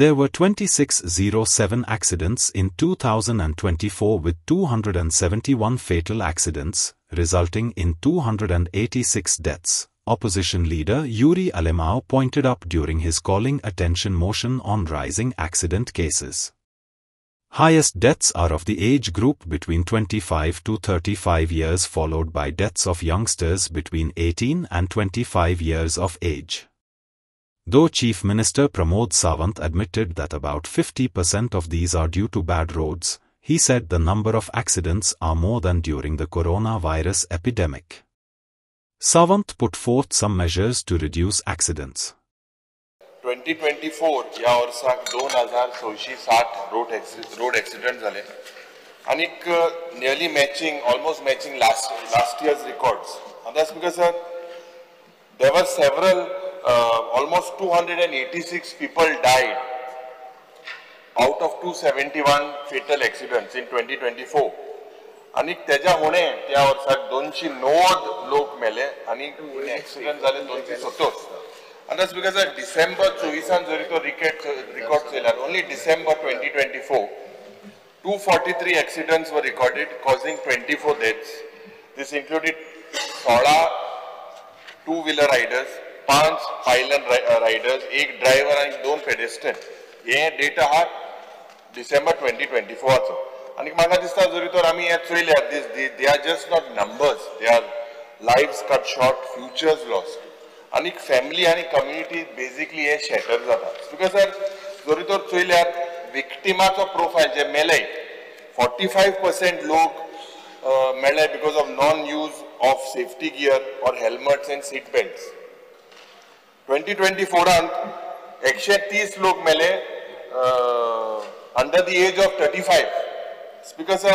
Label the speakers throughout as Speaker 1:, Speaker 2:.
Speaker 1: There were 2607 accidents in 2024 with 271 fatal accidents, resulting in 286 deaths, opposition leader Yuri Alemão pointed up during his calling attention motion on rising accident cases. Highest deaths are of the age group between 25 to 35 years, followed by deaths of youngsters between 18 and 25 years of age. Though Chief Minister Pramod Sawant admitted that about 50% of these are due to bad roads, he said the number of accidents are more than during the coronavirus epidemic. Sawant put forth some measures to reduce accidents.
Speaker 2: 2024 या वर्साक 2660 road accident झाले आणि nearly matching, almost matching last year's records. And that's because there were several, almost 286 people died out of 271 fatal accidents in 2024. आणि त्याच्या होणे त्या वर्साक 290 लोक मेले आणि ऍक्सिडेंट झाले 270. And that's because December 24 जरी तो record चेल्यार only December 2024 243 accidents were recorded causing 24 deaths. This included 16 two-wheeler riders, 5 pylon riders, 1 driver and 2 pedestrian. हे डेटा हा December 2024 चो. आणि म्हाका दिसता जरी तर आमी हे चोयल्यार they are just not numbers, they are lives cut short, futures lost. आणि family आणि कम्युनिटी बेसिकली हे शॅटर जाता बिकॉज जरी तर चोयल्यार विक्टिमाचो प्रोफायल जे मेले 45% लोक मेले because of non use of safety gear और हेल्मेट्स एंड सीट बेल्ट्स. 2024 130 लोक मेले under the age of 35 because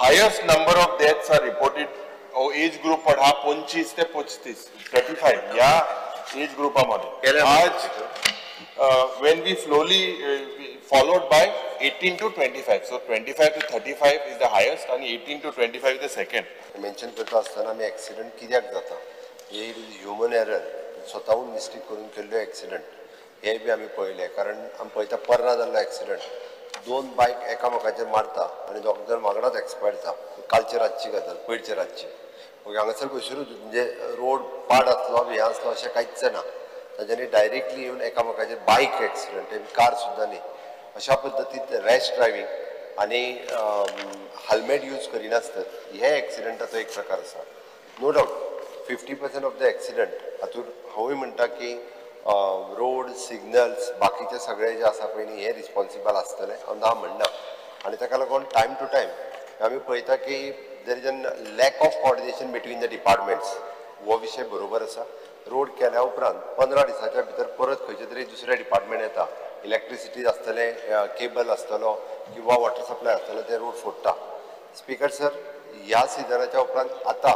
Speaker 2: highest number of deaths are reported age group पण हा 25 ते 35 35 या एज ग्रुपामध्ये आज when we slowly followed by 18 to 25, so 25 to 35 is the highest and 18 to 25 is the second.
Speaker 3: Mention करता असताना मी accident कित्याक जाता हे human error, स्वताहून mistake करून केल्लो ॲक्सिडेंट हे बी आमी पळयले. कारण आमी पळयता पर्रा जाल्लो ॲक्सिडेंट 2 बायक एकामेकाचेर मारता आणि दोग जण वांगडाच एक्सपायर जाता. कालचे रातची गजाल, पयरचे रातची. हांगासर पयसरूच म्हणजे रोड पाड आसलो हे आसलो अशें कांयच ना. ताच्यानी डायरेक्टली येवन एकामेकाचेर बायक एक्सिडेंट, कार सुद्दां न्ही. अशा पद्दतीन रॅश ड्रायव्हिंग आनी हेल्मेट यूज करिनासतना हे एक्सिडेंटाचो एक प्रकार आसा. No doubt 50% of the accident हातूंत हांवूय म्हणटा की रोड सिग्नल्स बाकीचे सगळे जे आसा पळय न्ही हे रिस्पॉन्सिबल आसतले हांव ना म्हणना. आनी ताका लागून टायम टू टायम आमी पळयता की there is an lack of coordination between the departments. हो विशय बरोबर आसा. रोड केल्या उपरांत 15 दिसाच्या भितर परत खंयचे तरी दुसरे डिपार्टमेंट येता. इलेक्ट्रिसिटी आसतले, केबल आसतलो किंवा वॉटर सप्लाय आसतलो ते रोड फोडटा. स्पीकर सर, ह्या सिजनाच्या उपरांत आतां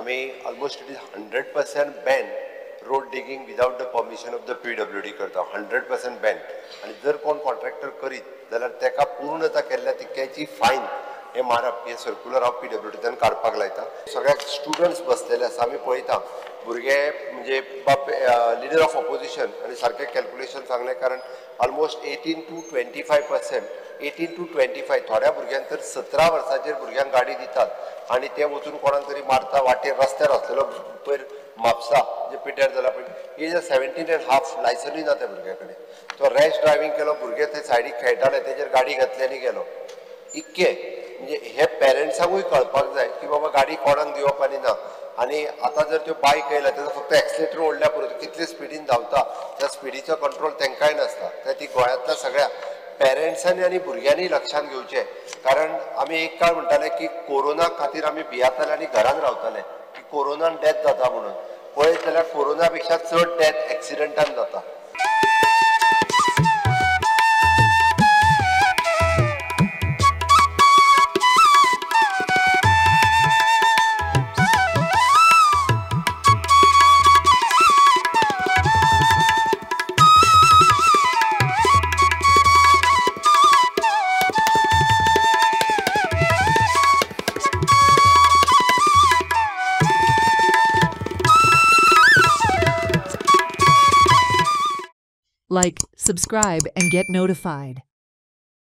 Speaker 3: आमी almost it is 100% ban road digging without the permission of the PWD करता. 100% बॅन. आनी जर कोण कॉन्ट्रॅक्टर करीत जाल्यार ताका पूर्णता केल्ल्या तितक्याची फायन हे मारप हे सर्क्युलर हांव PWDंतल्यान काडपाक लायता. सगळ्याक स्टुडंट्स बसलेले आसा. आमी पळयता भुरगे म्हणजे बाप लिडर ऑफ ऑपोजिशन आनी सारकें कॅल्क्युलेशन सांगलें. कारण ऑलमोस्ट 18 to 25%, 18 to 25 थोड्या भुरग्यांक तर 17 वर्सांचेर भुरग्यांक गाडी दितात आनी ते वचून कोणाक तरी मारता. वाटेर रस्त्यार आसलेलो पयर म्हापसा जे पिड्ड्यार जाला पळय एज 17.5 लायसनूय ना त्या भुरग्या कडेन. तो रॅश ड्रायव्हिंग केलो, भुरगे थंय सायडीक खेळटाले तेजेर गाडी घातली आनी गेलो. इतके म्हणजे हे पेरंट्सांकूय कळपाक जाय की बाबा गाडी कोणाक दिवप आनी ना. आनी आतां जर त्यो बायक येयल्या तेजो फक्त एक्सिलेटर ओडल्या पुरो कितले स्पिडीन धांवता त्या स्पिडीचो कंट्रोल तांकांय नासता. ती गोंयांतल्या सगळ्या पेरंट्सांनी आनी भुरग्यांनी लक्षांत घेवचें. कारण आमी एक काळ म्हणटाले की कोरोना खातीर आमी भियाताले आनी घरान रावताले की कोरोनान डेथ जाता म्हणून. पळयत जाल्यार कोरोना पेक्षा चड डेथ एक्सिडेंटान जाता.
Speaker 4: Subscribe and get notified.